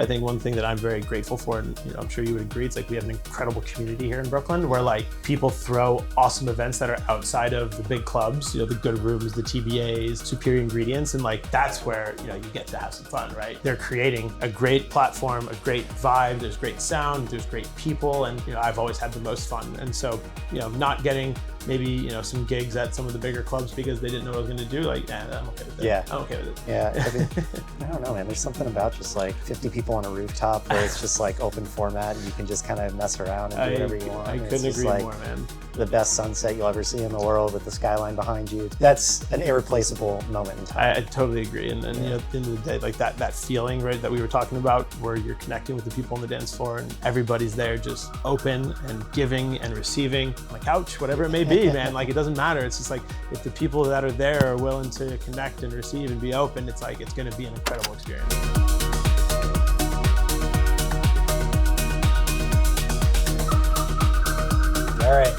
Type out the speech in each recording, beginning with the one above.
I think one thing that I'm very grateful for, and I'm sure you would agree, it's like we have an incredible community here in Brooklyn where like people throw awesome events that are outside of the big clubs, the good rooms, the TBAs, Superior Ingredients, and like that's where you get to have some fun, right? They're creating a great platform, a great vibe, there's great sound, there's great people, and I've always had the most fun. And so not getting maybe some gigs at some of the bigger clubs because they didn't know what I was going to do, like I'm okay with it. Yeah, I'm okay with it. I don't know, man. There's something about just like 50 people on a rooftop where it's just like open format and you can just kind of mess around and do whatever you want. I couldn't agree more, man. The best sunset you'll ever see in the world with the skyline behind you. That's an irreplaceable moment in time. I totally agree. And at the end of the day, like that feeling, right, that we were talking about where you're connecting with the people on the dance floor and everybody's there just open and giving and receiving on the couch, whatever it may be, man. Like it doesn't matter. It's just like if the people that are there are willing to connect and receive and be open, it's like it's going to be an incredible experience. All right.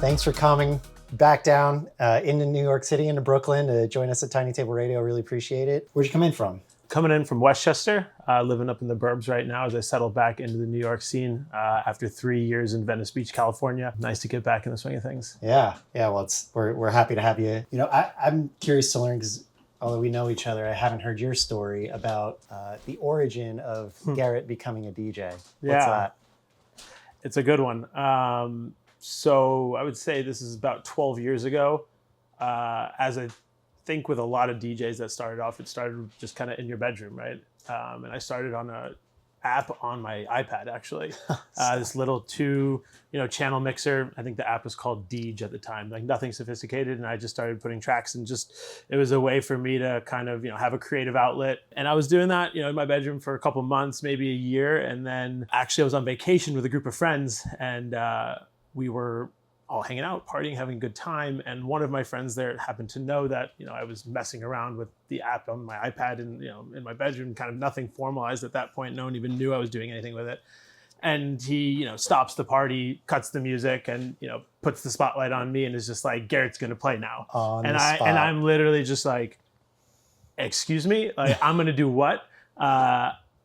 Thanks for coming back down into New York City, into Brooklyn to join us at Tiny Table Radio. Really appreciate it. Where'd you come in from? Coming in from Westchester, living up in the burbs right now as I settle back into the New York scene after 3 years in Venice Beach, California. Nice to get back in the swing of things. Yeah. Well, we're happy to have you. I'm curious to learn because although we know each other, I haven't heard your story about the origin of Garrett becoming a DJ. What's that? It's a good one. So I would say this is about 12 years ago. As I think with a lot of DJs that started off, it started just kind of in your bedroom, right? And I started on a app on my iPad, actually. This little 2 channel mixer. I think the app was called Deej at the time, like nothing sophisticated. And I just started putting tracks and it was a way for me to kind of, have a creative outlet. And I was doing that, in my bedroom for a couple months, maybe a year. And then actually I was on vacation with a group of friends and we were all hanging out, partying, having a good time. And one of my friends there happened to know that, I was messing around with the app on my iPad and, in my bedroom, kind of nothing formalized at that point. No one even knew I was doing anything with it. And he, stops the party, cuts the music and, puts the spotlight on me and is just like, Garrett's going to play now. And I'm literally just like, excuse me, like, I'm going to do what?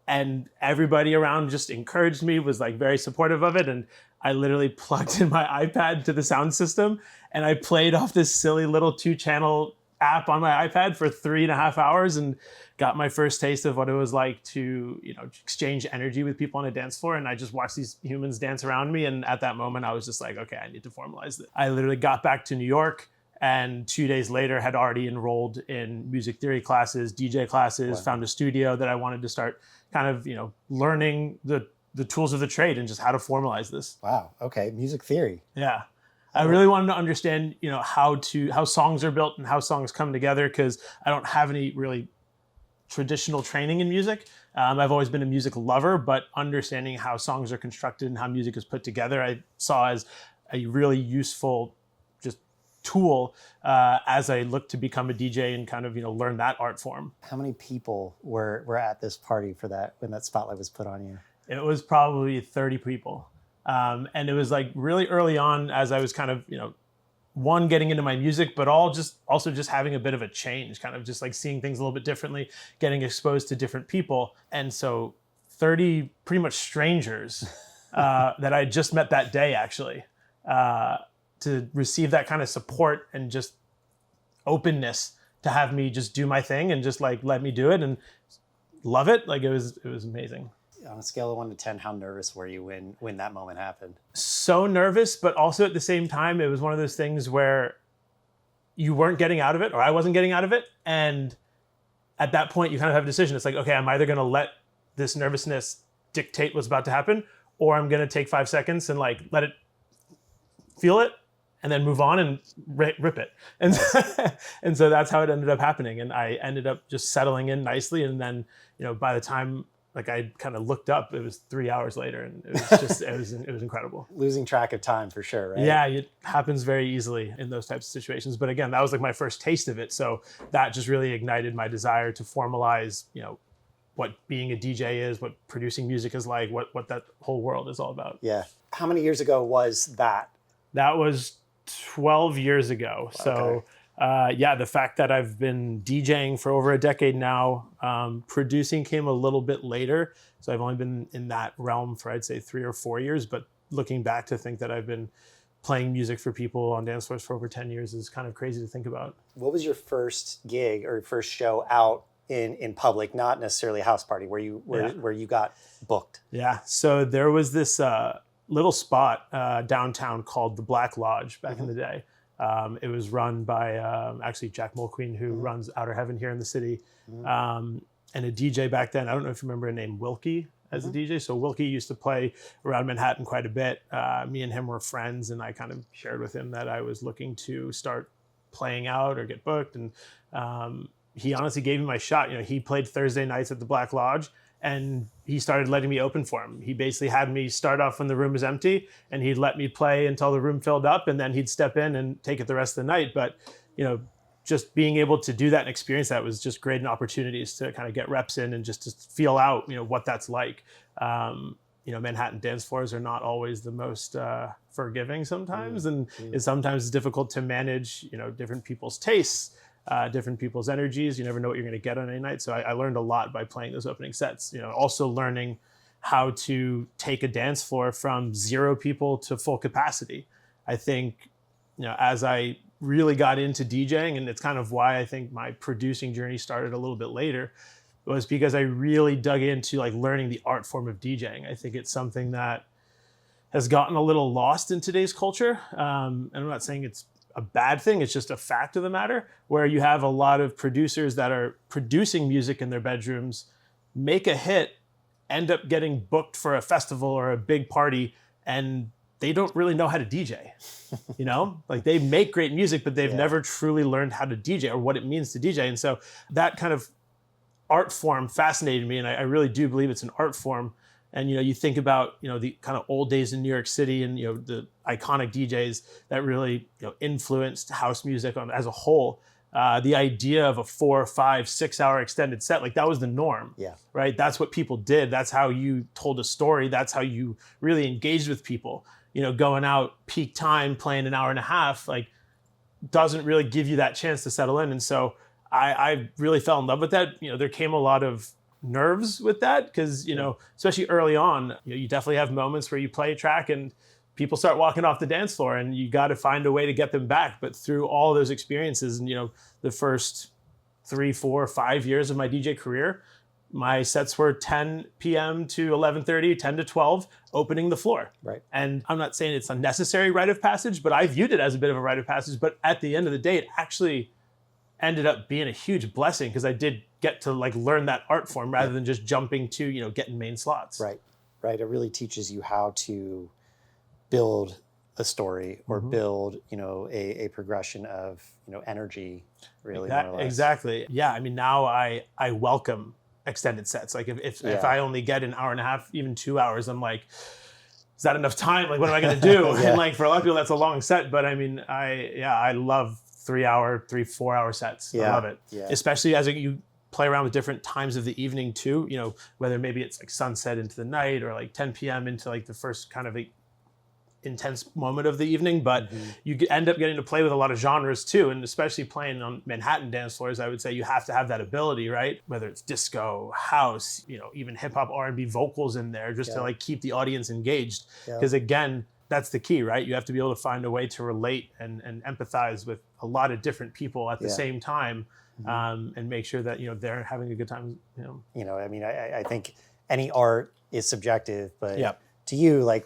And everybody around just encouraged me, was like very supportive of it. And I literally plugged in my iPad to the sound system and I played off this silly little 2-channel app on my iPad for 3.5 hours and got my first taste of what it was like to, exchange energy with people on a dance floor. And I just watched these humans dance around me. And at that moment, I was just like, okay, I need to formalize this. I literally got back to New York and 2 days later had already enrolled in music theory classes, DJ classes, found a studio that I wanted to start kind of, learning the tools of the trade and just how to formalize this. Wow. Okay. Music theory. Yeah. I really wanted to understand, how songs are built and how songs come together because I don't have any really traditional training in music. I've always been a music lover, but understanding how songs are constructed and how music is put together, I saw as a really useful just tool as I looked to become a DJ and kind of, learn that art form. How many people were at this party for that when that spotlight was put on you? It was probably 30 people. And it was like really early on as I was kind of, one, getting into my music, but also just having a bit of a change, kind of just like seeing things a little bit differently, getting exposed to different people. And so 30 pretty much strangers that I just met that day, actually, to receive that kind of support and just openness to have me just do my thing and just like let me do it and love it. Like it was amazing. On a scale of 1 to 10, how nervous were you when that moment happened? So nervous, but also at the same time, it was one of those things where you weren't getting out of it, or I wasn't getting out of it. And at that point, you kind of have a decision. It's like, okay, I'm either going to let this nervousness dictate what's about to happen, or I'm going to take 5 seconds and like let it feel it and then move on and rip it. And, and so that's how it ended up happening. And I ended up just settling in nicely. And then, by the time like I kind of looked up, it was 3 hours later and it was just, it was incredible. Losing track of time for sure, right? Yeah, it happens very easily in those types of situations. But again, that was like my first taste of it. So that just really ignited my desire to formalize, what being a DJ is, what producing music is like, what that whole world is all about. Yeah. How many years ago was that? That was 12 years ago. So Yeah, the fact that I've been DJing for over a decade now, producing came a little bit later. So I've only been in that realm for, I'd say, 3 or 4 years. But looking back to think that I've been playing music for people on dance floors for over 10 years is kind of crazy to think about. What was your first gig or first show out in public, not necessarily a house party, where you got booked? Yeah, so there was this little spot downtown called the Black Lodge back in the day. It was run by actually Jack Mulqueen, who runs Outer Heaven here in the city. And a DJ back then, I don't know if you remember a name, Wilkie, as a DJ. So Wilkie used to play around Manhattan quite a bit. Me and him were friends, and I kind of shared with him that I was looking to start playing out or get booked. And he honestly gave me my shot. You know, he played Thursday nights at the Black Lodge, and he started letting me open for him. He basically had me start off when the room was empty, and he'd let me play until the room filled up, and then he'd step in and take it the rest of the night. But, you know, just being able to do that and experience that was just great, and opportunities to kind of get reps in and just to feel out, you know, what that's like. You know, Manhattan dance floors are not always the most forgiving sometimes, and it's sometimes difficult to manage, you know, different people's tastes, different people's energies. You never know what you're going to get on any night. So I learned a lot by playing those opening sets. You know, also learning how to take a dance floor from 0 people to full capacity. I think, you know, as I really got into DJing, and it's kind of why I think my producing journey started a little bit later, was because I really dug into like learning the art form of DJing. I think it's something that has gotten a little lost in today's culture. And I'm not saying it's a bad thing, it's just a fact of the matter, where you have a lot of producers that are producing music in their bedrooms, make a hit, end up getting booked for a festival or a big party, and they don't really know how to DJ. You know, like they make great music, but they've never truly learned how to DJ or what it means to DJ. And so that kind of art form fascinated me, and I really do believe it's an art form. And, you know, you think about, you know, the kind of old days in New York City, and, you know, the iconic DJs that really, you know, influenced house music as a whole. The idea of a 4, 5, 6 hour extended set, like that was the norm. Yeah. Right. That's what people did. That's how you told a story. That's how you really engaged with people. You know, going out peak time, playing an hour and a half, like doesn't really give you that chance to settle in. And so I really fell in love with that. You know, there came a lot of nerves with that because, you know, especially early on, you know, you definitely have moments where you play a track and people start walking off the dance floor, and you got to find a way to get them back. But through all those experiences, and, you know, the first 3, 4, 5 years of my DJ career, my sets were 10 p.m. to 11:30, 10 to 12, opening the floor. Right. And I'm not saying it's a necessary rite of passage, but I viewed it as a bit of a rite of passage. But at the end of the day, it actually ended up being a huge blessing, because I did get to like learn that art form rather than just jumping to, you know, getting main slots. Right. Right. It really teaches you how to build a story or build, you know, a progression of, you know, energy, really. Exactly. Yeah. I mean, now I welcome extended sets. Like if I only get an hour and a half, even 2 hours, I'm like, is that enough time? Like, what am I going to do? And like for a lot of people, that's a long set. But I mean, I love 3 hour, 4 hour sets. I love it. Yeah. Especially as you play around with different times of the evening too, you know, whether maybe it's like sunset into the night or like 10 p.m. into like the first kind of like intense moment of the evening, but you end up getting to play with a lot of genres too. And especially playing on Manhattan dance floors, I would say you have to have that ability, right? Whether it's disco, house, you know, even hip hop, R&B vocals in there, just to like keep the audience engaged. Because again, that's the key, right? You have to be able to find a way to relate and empathize with a lot of different people at the same time, and make sure that, you know, they're having a good time. You know, I mean, I think any art is subjective, but to you, like,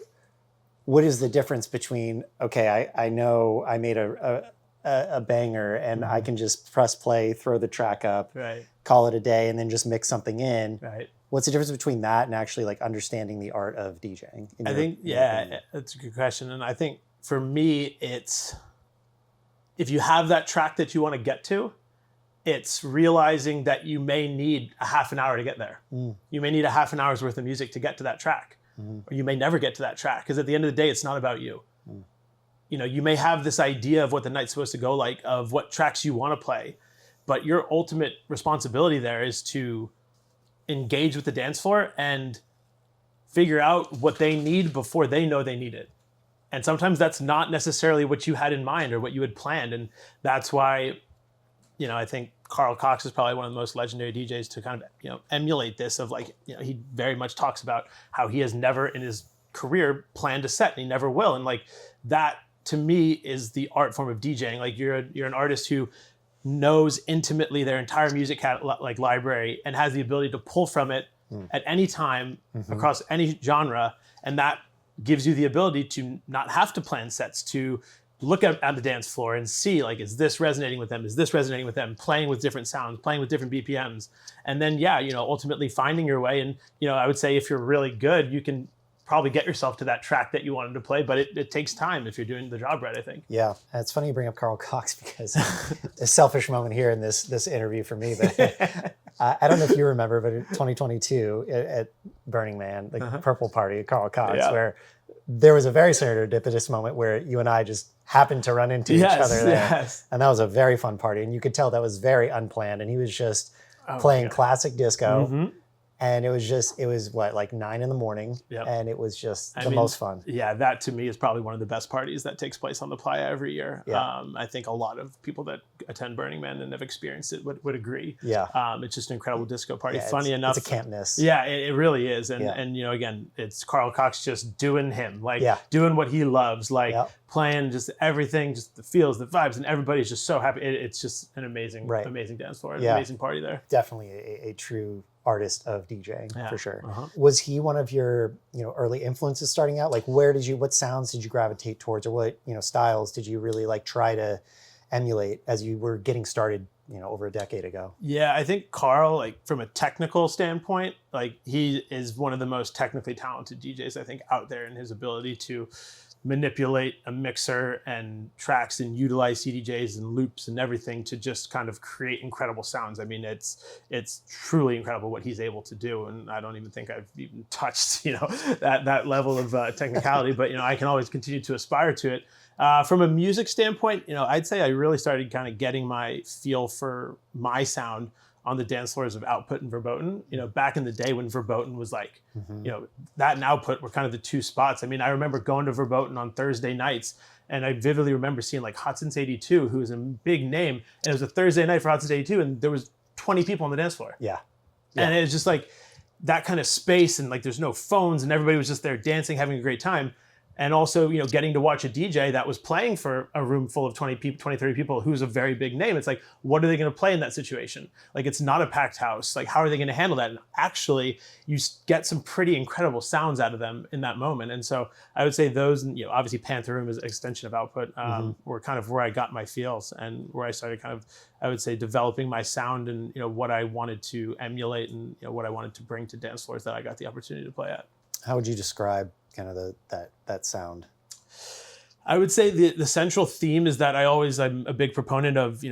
what is the difference between, okay, I know I made a banger and I can just press play, throw the track up, call it a day, and then just mix something in. Right. What's the difference between that and actually like understanding the art of DJing? I think, that's a good question. And I think for me, it's, if you have that track that you want to get to, it's realizing that you may need a half an hour to get there. You may need a half an hour's worth of music to get to that track. Or you may never get to that track, because at the end of the day, it's not about you. You know, you may have this idea of what the night's supposed to go like, of what tracks you want to play, but your ultimate responsibility there is to engage with the dance floor and figure out what they need before they know they need it. And sometimes that's not necessarily what you had in mind or what you had planned. And that's why, I think Carl Cox is probably one of the most legendary DJs to kind of, emulate this of like, he very much talks about how he has never in his career planned a set and he never will. And like that to me is the art form of DJing. Like you're an artist who knows intimately their entire music like library and has the ability to pull from it at any time across any genre. And that gives you the ability to not have to plan sets, to look at the dance floor and see like, is this resonating with them? Is this resonating with them? Playing with different sounds, playing with different BPMs. And then, ultimately finding your way. And, I would say if you're really good, you can probably get yourself to that track that you wanted to play, but it takes time if you're doing the job right, I think. Yeah, it's funny you bring up Carl Cox because a selfish moment here in this interview for me, but I don't know if you remember, but in 2022 at Burning Man, the Purple Party at Carl Cox, where there was a very serendipitous moment where you and I just happened to run into each other there. Yes. And that was a very fun party. And you could tell that was very unplanned. And he was just playing classic disco. And it was what, like 9 a.m. Yep. And it was just the most fun. Yeah, that to me is probably one of the best parties that takes place on the playa every year. Yeah. I think a lot of people that attend Burning Man and have experienced it would agree. Yeah. It's just an incredible disco party. Yeah, Funny enough. It's a can't miss. Yeah, it really is. And, again, it's Carl Cox just doing him, like doing what he loves, like playing just everything, just the feels, the vibes, and everybody's just so happy. It's just an amazing, amazing dance floor, an amazing party there. Definitely a true artist of DJing for sure. Was he one of your early influences starting out? Like what sounds did you gravitate towards, or what styles did you really like try to emulate as you were getting started over a decade ago? Yeah, I think Carl, like from a technical standpoint, like he is one of the most technically talented DJs I think out there in his ability to manipulate a mixer and tracks and utilize CDJs and loops and everything to just kind of create incredible sounds. I mean, it's truly incredible what he's able to do. And I don't even think I've even touched, that level of technicality, but, I can always continue to aspire to it. From a music standpoint, I'd say I really started kind of getting my feel for my sound on the dance floors of Output and Verboten. Back in the day when Verboten was like, that and Output were kind of the two spots. I mean, I remember going to Verboten on Thursday nights, and I vividly remember seeing like Hot Since 82, who is a big name, and it was a Thursday night for Hot Since 82, and there was 20 people on the dance floor. Yeah. And it was just like that kind of space, and like there's no phones, and everybody was just there dancing, having a great time. And also, getting to watch a DJ that was playing for a room full of 20 people, 20, 30 people, who's a very big name. It's like, what are they going to play in that situation? Like, it's not a packed house. Like, how are they going to handle that? And actually, you get some pretty incredible sounds out of them in that moment. And so I would say those, obviously Panther Room is an extension of Output, were kind of where I got my feels and where I started kind of, I would say, developing my sound and, what I wanted to emulate and, what I wanted to bring to dance floors that I got the opportunity to play at. How would you describe kind of that sound? I would say the central theme is that I'm a big proponent of,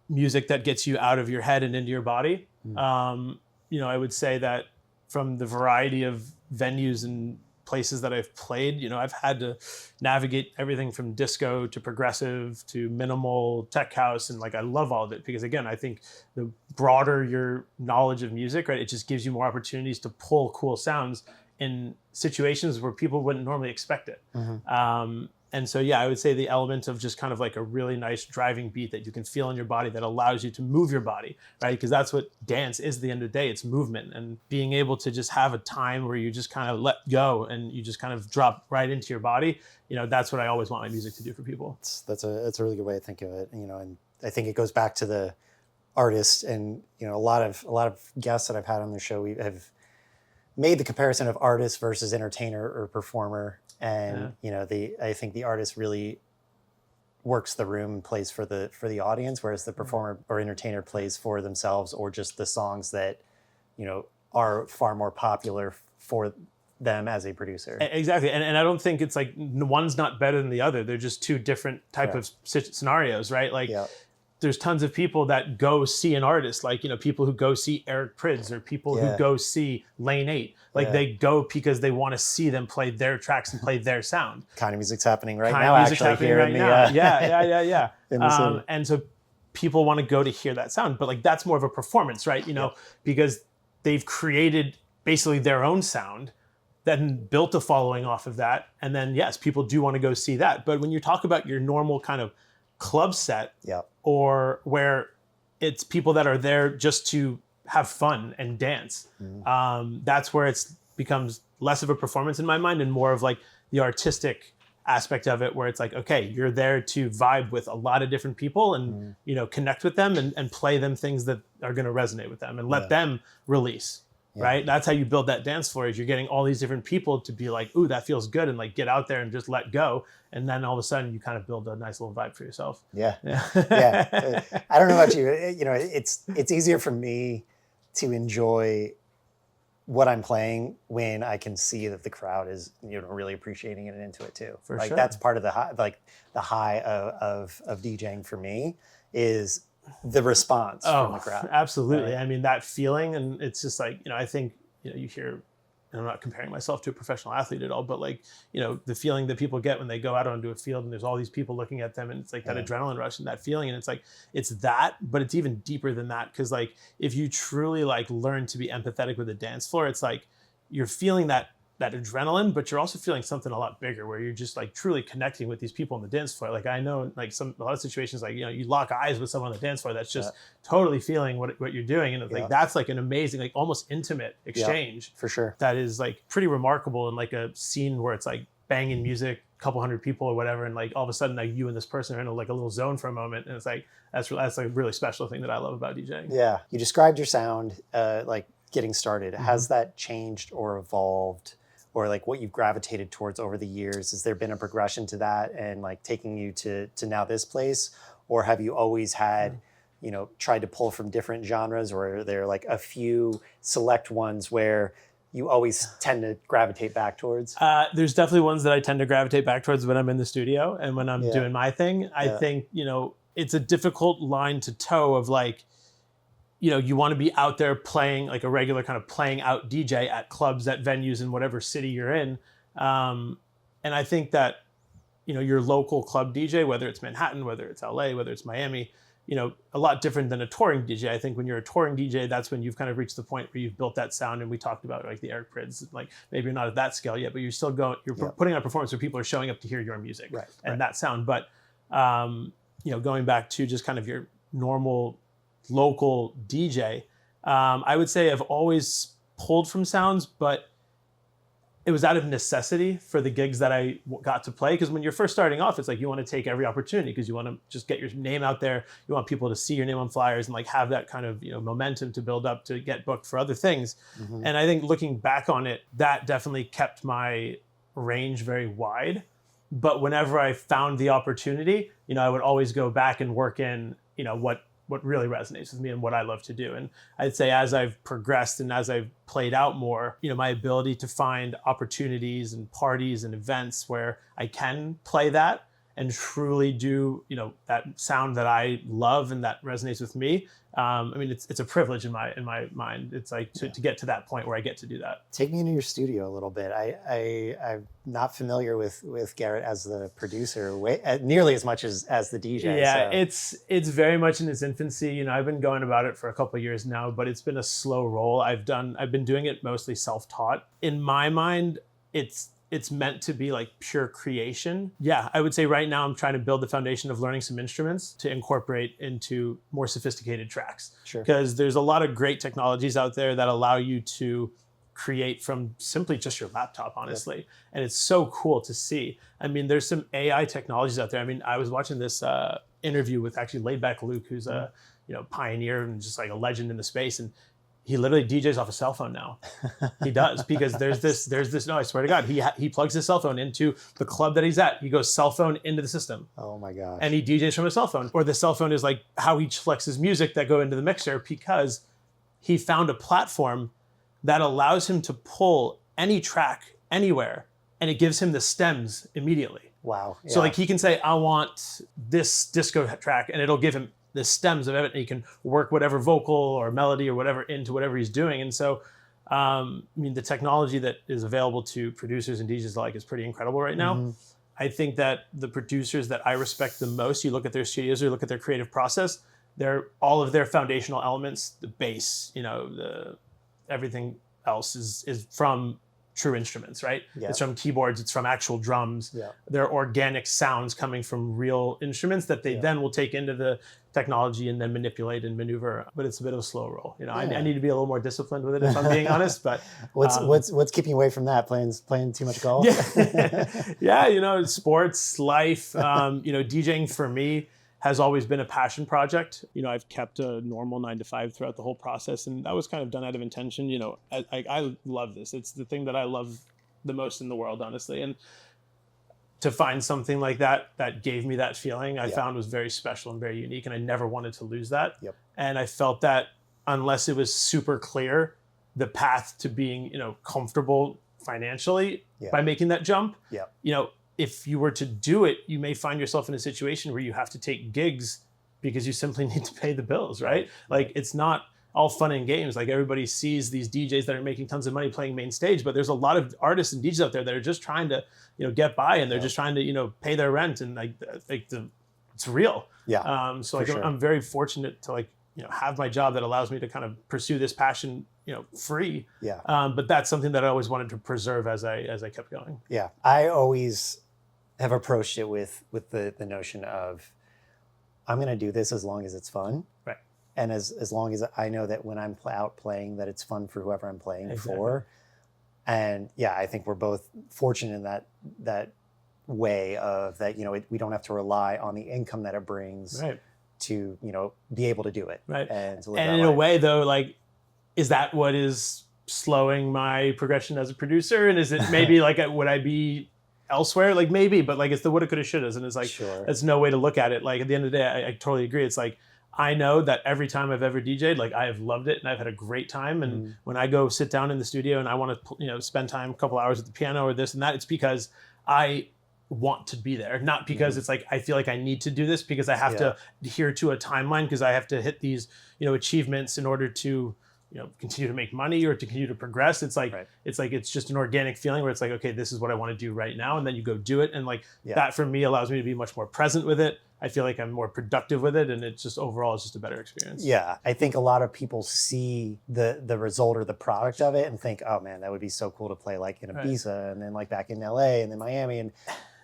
music that gets you out of your head and into your body. I would say that from the variety of venues and places that I've played, I've had to navigate everything from disco to progressive to minimal tech house. And like, I love all of it because again, I think the broader your knowledge of music, right, it just gives you more opportunities to pull cool sounds in situations where people wouldn't normally expect it. And so, I would say the element of just kind of like a really nice driving beat that you can feel in your body that allows you to move your body, right? Because that's what dance is at the end of the day. It's movement and being able to just have a time where you just kind of let go and you just kind of drop right into your body. That's what I always want my music to do for people. That's a really good way to think of it. And I think it goes back to the artist and, a lot of guests that I've had on the show, we have made the comparison of artist versus entertainer or performer. And, I think the artist really works the room and plays for the audience, whereas the performer or entertainer plays for themselves or just the songs that, are far more popular for them as a producer. Exactly. And I don't think it's like one's not better than the other. They're just two different type of scenarios, right? Like, there's tons of people that go see an artist, like, people who go see Eric Prydz or people who go see Lane 8. Like they go because they want to see them play their tracks and play their sound. Kind of music's happening right now, actually, here in the... Yeah. In the city. And so people want to go to hear that sound, but like that's more of a performance, right? Because they've created basically their own sound then built a following off of that. And then, yes, people do want to go see that. But when you talk about your normal kind of club set, Yeah. or where it's people that are there just to have fun and dance, that's where it becomes less of a performance in my mind and more of like the artistic aspect of it, where it's like, okay, you're there to vibe with a lot of different people and you know, connect with them and play them things that are going to resonate with them and let them release. Right? That's how you build that dance floor, is you're getting all these different people to be like, ooh, that feels good, and like get out there and just let go. And then all of a sudden you kind of build a nice little vibe for yourself. Yeah. Yeah. I don't know about you. You know, it's easier for me to enjoy what I'm playing when I can see that the crowd is, you know, really appreciating it and into it too. For like sure. That's part of the high, like the high of DJing for me is the response from the crowd. Absolutely. Right? I mean, that feeling, and it's just like, you know, I think, you know, you hear, and I'm not comparing myself to a professional athlete at all, but like, you know, the feeling that people get when they go out onto a field and there's all these people looking at them, and it's like that adrenaline rush and that feeling. And it's like, it's that, but it's even deeper than that. Cause like, if you truly like learn to be empathetic with the dance floor, it's like, you're feeling that adrenaline, but you're also feeling something a lot bigger, where you're just like truly connecting with these people on the dance floor. Like I know like a lot of situations, like, you know, you lock eyes with someone on the dance floor that's just totally feeling what you're doing. And it's like, that's like an amazing, like almost intimate exchange. For sure. That is like pretty remarkable in like a scene where it's like banging music, a couple hundred people or whatever. And like all of a sudden like you and this person are in like a little zone for a moment. And it's like, that's like a really special thing that I love about DJing. Yeah. You described your sound, like getting started. Has that changed or evolved? Or like what you've gravitated towards over the years? Has there been a progression to that and like taking you to now this place? Or have you always had, you know, tried to pull from different genres, or are there like a few select ones where you always tend to gravitate back towards? There's definitely ones that I tend to gravitate back towards when I'm in the studio and when I'm doing my thing. I think, you know, it's a difficult line to toe of like, you know, you want to be out there playing like a regular kind of playing out DJ at clubs, at venues in whatever city you're in. And I think that, you know, your local club DJ, whether it's Manhattan, whether it's LA, whether it's Miami, you know, a lot different than a touring DJ. I think when you're a touring DJ, that's when you've kind of reached the point where you've built that sound. And we talked about like the Eric Prydz, like maybe you're not at that scale yet, but you're still going, you're putting on a performance where people are showing up to hear your music and that sound. But, you know, going back to just kind of your normal local DJ, I would say I've always pulled from sounds, but it was out of necessity for the gigs that I got to play. Because when you're first starting off, it's like you want to take every opportunity because you want to just get your name out there. You want people to see your name on flyers and like have that kind of, you know, momentum to build up to get booked for other things. And I think looking back on it, that definitely kept my range very wide. But whenever I found the opportunity, you know, I would always go back and work in, you know, what really resonates with me and what I love to do. And I'd say as I've progressed and as I've played out more, you know, my ability to find opportunities and parties and events where I can play that and truly do, you know, that sound that I love and that resonates with me. I mean, it's a privilege in my mind. It's like to get to that point where I get to do that. Take me into your studio a little bit. I'm not familiar with Garrett as the producer nearly as much as the DJ. Yeah, so. It's very much in its infancy. You know, I've been going about it for a couple of years now, but it's been a slow roll. I've been doing it mostly self-taught. In my mind, it's meant to be like pure creation. Yeah, I would say right now I'm trying to build the foundation of learning some instruments to incorporate into more sophisticated tracks. Sure. Because there's a lot of great technologies out there that allow you to create from simply just your laptop, honestly. Yep. And it's so cool to see. I mean, there's some AI technologies out there. I mean, I was watching this interview with actually Laidback Luke, who's a pioneer and just like a legend in the space. And he literally DJs off a cell phone now. He does, because there's this. No, I swear to God, he plugs his cell phone into the club that he's at. He goes cell phone into the system. Oh my gosh. And he DJs from a cell phone. Or the cell phone is like how he flexes music that go into the mixer, because he found a platform that allows him to pull any track anywhere, and it gives him the stems immediately. Wow. Yeah. So like he can say, I want this disco track, and it'll give him the stems of it, and he can work whatever vocal or melody or whatever into whatever he's doing. And so, I mean, the technology that is available to producers and DJs alike is pretty incredible right now. I think that the producers that I respect the most, you look at their studios or you look at their creative process, all of their foundational elements, the bass, you know, everything else is from true instruments, right? Yeah. It's from keyboards, it's from actual drums. Yeah. They're organic sounds coming from real instruments that they then will take into the technology and then manipulate and maneuver. But it's a bit of a slow roll. You know, I need to be a little more disciplined with it if I'm being honest. But what's keeping you away from that? Playing too much golf? Yeah, yeah, you know, sports, life. You know, DJing for me has always been a passion project. You know, I've kept a normal 9 to 5 throughout the whole process, and that was kind of done out of intention. You know, I love this. It's the thing that I love the most in the world, honestly. And to find something like that gave me that feeling, I found was very special and very unique, and I never wanted to lose that. Yep. And I felt that unless it was super clear, the path to being, you know, comfortable financially by making that jump, you know, if you were to do it, you may find yourself in a situation where you have to take gigs because you simply need to pay the bills, right? Like, it's not all fun and games. Like, everybody sees these DJs that are making tons of money playing main stage, but there's a lot of artists and DJs out there that are just trying to, you know, get by, and they're just trying to, you know, pay their rent, and like it's real. Yeah. So like, I'm very fortunate to, like, you know, have my job that allows me to kind of pursue this passion, you know, free. Yeah. But that's something that I always wanted to preserve as I kept going. Yeah. I always have approached it with the notion of, I'm going to do this as long as it's fun. Right. And as long as I know that when I'm out playing, that it's fun for whoever I'm playing for. And yeah, I think we're both fortunate in that way of that, you know, we don't have to rely on the income that it brings to, you know, be able to do it. Right. And to live and that in life. a way, though, like, is that what is slowing my progression as a producer? And is it maybe like, would I be elsewhere? Like, maybe, but like, it's the woulda, coulda, shouldas, and it's like, that's no way to look at it. Like, at the end of the day, I totally agree. It's like, I know that every time I've ever DJ'd, like, I have loved it and I've had a great time. And when I go sit down in the studio and I want to, you know, spend time, a couple hours at the piano or this and that, it's because I want to be there, not because it's like I feel like I need to do this because I have to adhere to a timeline, because I have to hit these, you know, achievements in order to, you know, continue to make money or to continue to progress. It's like it's just an organic feeling where it's like, okay, this is what I want to do right now, and then you go do it, and like that for me allows me to be much more present with it. I feel like I'm more productive with it, and it's just overall it's just a better experience. Yeah, I think a lot of people see the result or the product of it and think, oh man, that would be so cool to play like in Ibiza and then like back in LA and then Miami and,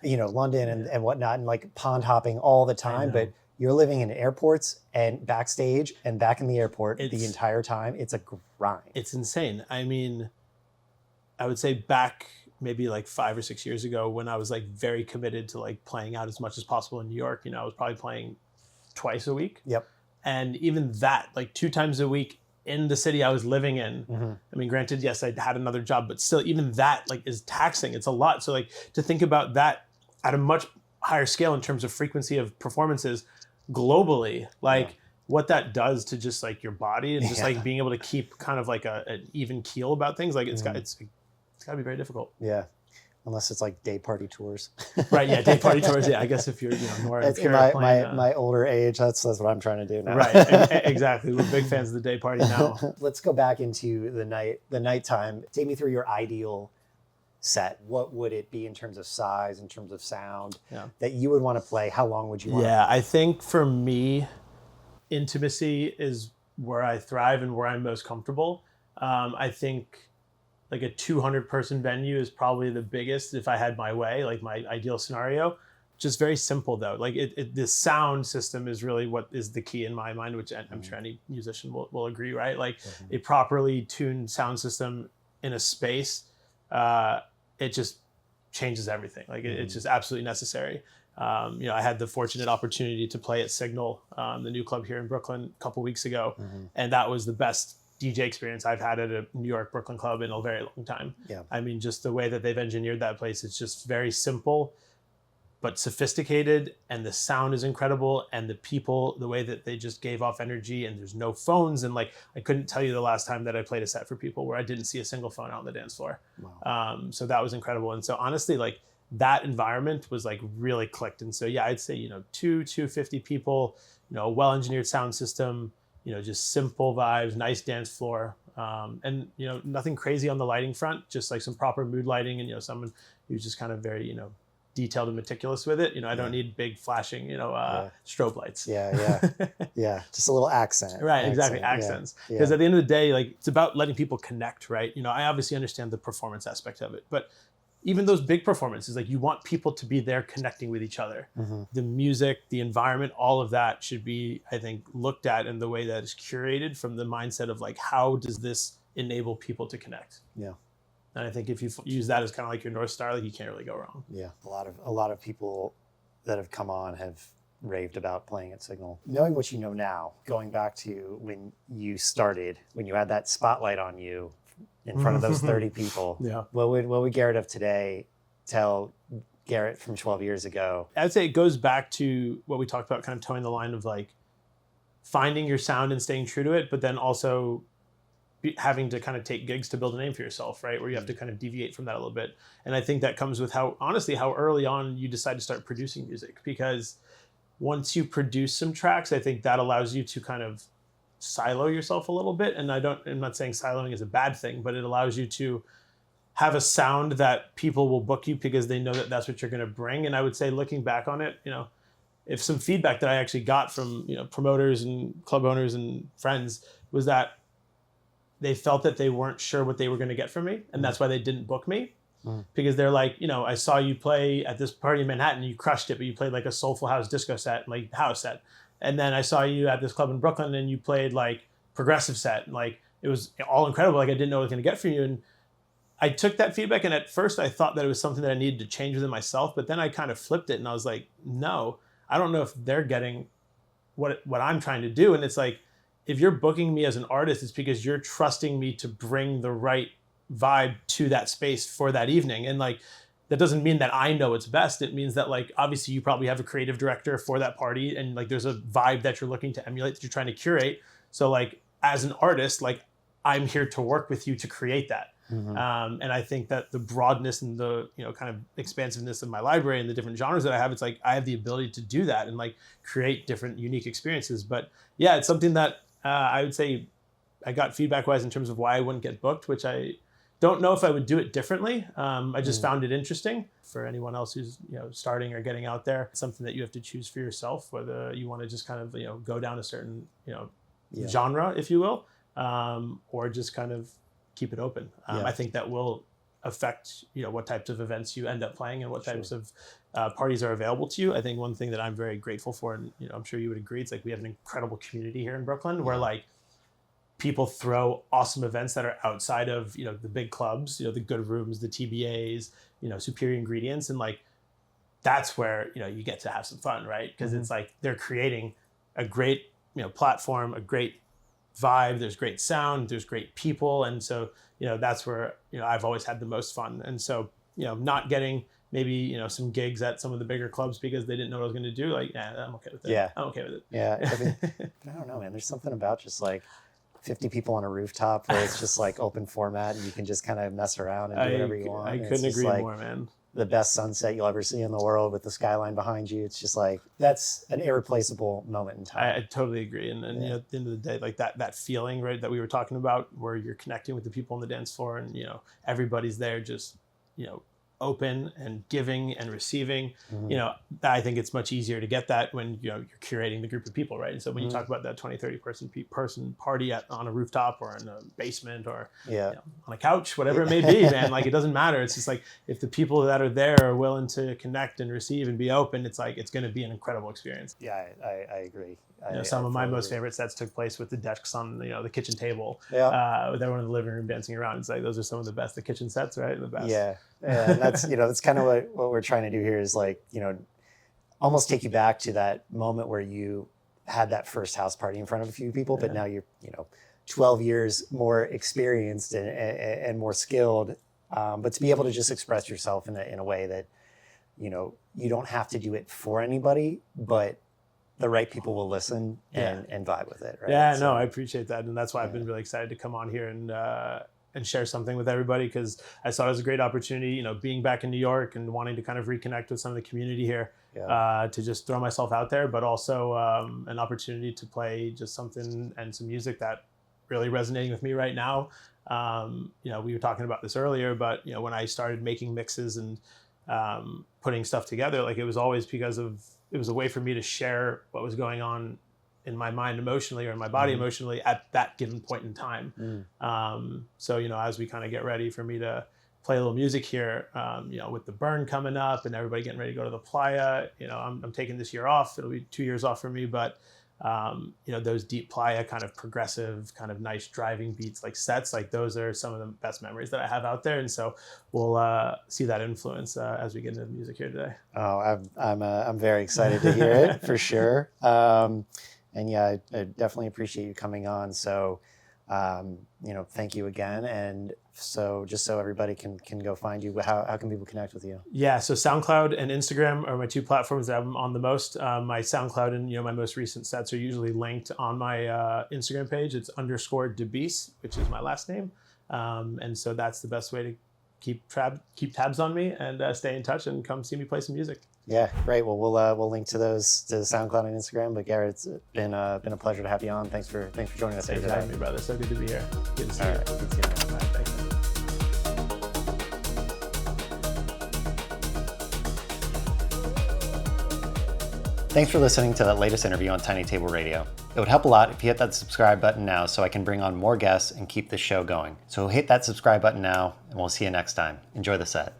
you know, London and whatnot, and like pond hopping all the time. But you're living in airports and backstage and back in the airport the entire time. It's a grind. It's insane. I mean, I would say back maybe like 5 or 6 years ago, when I was like very committed to like playing out as much as possible in New York, you know, I was probably playing twice a week. Yep. And even that, like 2 times a week in the city I was living in. I mean, granted, yes, I had another job, but still, even that like is taxing. It's a lot. So like to think about that at a much higher scale in terms of frequency of performances globally, like what that does to just like your body and just like being able to keep kind of like an even keel about things, like it's got to be very difficult. Yeah, unless it's like day party tours. Right. Yeah, day party tours. Yeah, I guess if you're, you know, more in my older age, that's what I'm trying to do now. Right. Exactly. We're big fans of the day party now. Let's go back into the nighttime. Take me through your ideal set. What would it be in terms of size, in terms of sound that you would want to play? How long would you want? Yeah, I think for me, intimacy is where I thrive and where I'm most comfortable. I think like a 200 person venue is probably the biggest if I had my way, like my ideal scenario. Just very simple though. Like the sound system is really what is the key in my mind, which I'm sure any musician will agree, right? Like a properly tuned sound system in a space, it just changes everything. Like it's just absolutely necessary. You know, I had the fortunate opportunity to play at Signal, the new club here in Brooklyn, a couple weeks ago, and that was the best DJ experience I've had at a New York Brooklyn club in a very long time. Yeah. I mean, just the way that they've engineered that place, it's just very simple, but sophisticated, and the sound is incredible, and the people, the way that they just gave off energy, and there's no phones, and like I couldn't tell you the last time that I played a set for people where I didn't see a single phone out on the dance floor. Wow. So that was incredible, and so honestly, like that environment was like really clicked, and so yeah, I'd say, you know, 250 people, you know, a well-engineered sound system, you know, just simple vibes, nice dance floor, and you know, nothing crazy on the lighting front, just like some proper mood lighting, and you know, someone who's just kind of very, you know, detailed and meticulous with it. I don't need big flashing, strobe lights. Yeah. Just a little accent. Right, exactly. Accents. Because at the end of the day, like, it's about letting people connect, right? I obviously understand the performance aspect of it, but even those big performances, like, you want people to be there connecting with each other. The music, the environment, all of that should be, I think, looked at in the way that is curated from the mindset of like, how does this enable people to connect? Yeah. And I think if you use that as kind of like your North Star, like, you can't really go wrong. Yeah. A lot of people that have come on have raved about playing at Signal. Knowing what you know now, going back to when you started, when you had that spotlight on you in front of those 30 people, what would Garrett of today tell Garrett from 12 years ago? I'd say it goes back to what we talked about, kind of towing the line of like finding your sound and staying true to it, but then also having to kind of take gigs to build a name for yourself, right? Where you have to kind of deviate from that a little bit. And I think that comes with how early on you decide to start producing music, because once you produce some tracks, I think that allows you to kind of silo yourself a little bit. And I'm not saying siloing is a bad thing, but it allows you to have a sound that people will book you because they know that that's what you're going to bring. And I would say, looking back on it, if some feedback that I actually got from, promoters and club owners and friends was that they felt that they weren't sure what they were going to get from me. And that's why they didn't book me. Because they're like, I saw you play at this party in Manhattan, you crushed it, but you played like a soulful house disco set, like house set. And then I saw you at this club in Brooklyn and you played like progressive set. And like, it was all incredible. Like, I didn't know what I was going to get from you. And I took that feedback, and at first I thought that it was something that I needed to change within myself, but then I kind of flipped it and I was like, no, I don't know if they're getting what I'm trying to do. And it's like, if you're booking me as an artist, it's because you're trusting me to bring the right vibe to that space for that evening. And like, that doesn't mean that I know it's best. It means that, like, obviously you probably have a creative director for that party, and like, there's a vibe that you're looking to emulate, that you're trying to curate. So like, as an artist, like, I'm here to work with you to create that. And I think that the broadness and the, kind of expansiveness of my library and the different genres that I have, it's like, I have the ability to do that and like create different unique experiences. But yeah, it's something that I would say I got feedback wise in terms of why I wouldn't get booked, which I don't know if I would do it differently. I just found it interesting. For anyone else who's starting or getting out there, it's something that you have to choose for yourself, whether you want to just kind of go down a certain genre, if you will, or just kind of keep it open. I think that will affect what types of events you end up playing and what types of parties are available to you. I think one thing that I'm very grateful for, and I'm sure you would agree, it's like, we have an incredible community here in Brooklyn where like, people throw awesome events that are outside of the big clubs, the Good Rooms, the TBAs, Superior Ingredients, and like, that's where you get to have some fun, right? Because it's like, they're creating a great platform, a great vibe, there's great sound, there's great people, and so that's where I've always had the most fun. And so not getting maybe some gigs at some of the bigger clubs because they didn't know what I was going to do, like, I'm okay with it. I'm okay with it. I don't know, man, there's something about just like 50 people on a rooftop where it's just like open format and you can just kind of mess around and do whatever you want. I couldn't agree more, man. The best sunset you'll ever see in the world with the skyline behind you. It's just like, that's an irreplaceable moment in time. I totally agree. And at the end of the day, like that feeling, right, that we were talking about, where you're connecting with the people on the dance floor and, everybody's there just, open and giving and receiving. I think it's much easier to get that when you're curating the group of people, right? And so when you talk about that 20-30 person party on a rooftop or in a basement or on a couch, whatever it may be, man, like, it doesn't matter. It's just like, if the people that are there are willing to connect and receive and be open, it's like, it's going to be an incredible experience. I agree. Some of my most favorite sets took place with the desks on the kitchen table, with everyone in the living room dancing around. It's like, those are some of the best, the kitchen sets, right? The best. And that's that's kind of what we're trying to do here, is like, almost take you back to that moment where you had that first house party in front of a few people, but now you're 12 years more experienced and more skilled, but to be able to just express yourself in a way that you don't have to do it for anybody, but the right people will listen and vibe with it, right? I appreciate that, and that's why I've been really excited to come on here and share something with everybody, because I saw it as a great opportunity, being back in New York and wanting to kind of reconnect with some of the community here, to just throw myself out there, but also an opportunity to play just something and some music that really resonating with me right now. We were talking about this earlier, but when I started making mixes and putting stuff together, like it was always because it was a way for me to share what was going on in my mind emotionally or in my body emotionally at that given point in time. So, as we kind of get ready for me to play a little music here, with the burn coming up and everybody getting ready to go to the playa, I'm taking this year off. It'll be 2 years off for me, but those deep playa kind of progressive, kind of nice driving beats, like sets, like those are some of the best memories that I have out there. And so we'll see that influence as we get into the music here today. Oh, I'm very excited to hear it for sure. And yeah, I definitely appreciate you coming on. So, thank you again. And so just so everybody can go find you, how can people connect with you? Yeah, so SoundCloud and Instagram are my two platforms that I'm on the most. My SoundCloud and my most recent sets are usually linked on my Instagram page. It's _Debease, which is my last name. And so that's the best way to keep tabs on me and stay in touch and come see me play some music. Yeah, great. Well, we'll link to those to SoundCloud and Instagram. But Garrett, it's been a pleasure to have you on. Thanks for joining us Thanks here for today. having me, brother. So good to be here. Good to see you. All right, good to see you. All right, thanks. Thanks for listening to that latest interview on Tiny Table Radio. It would help a lot if you hit that subscribe button now so I can bring on more guests and keep this show going. So hit that subscribe button now, and we'll see you next time. Enjoy the set.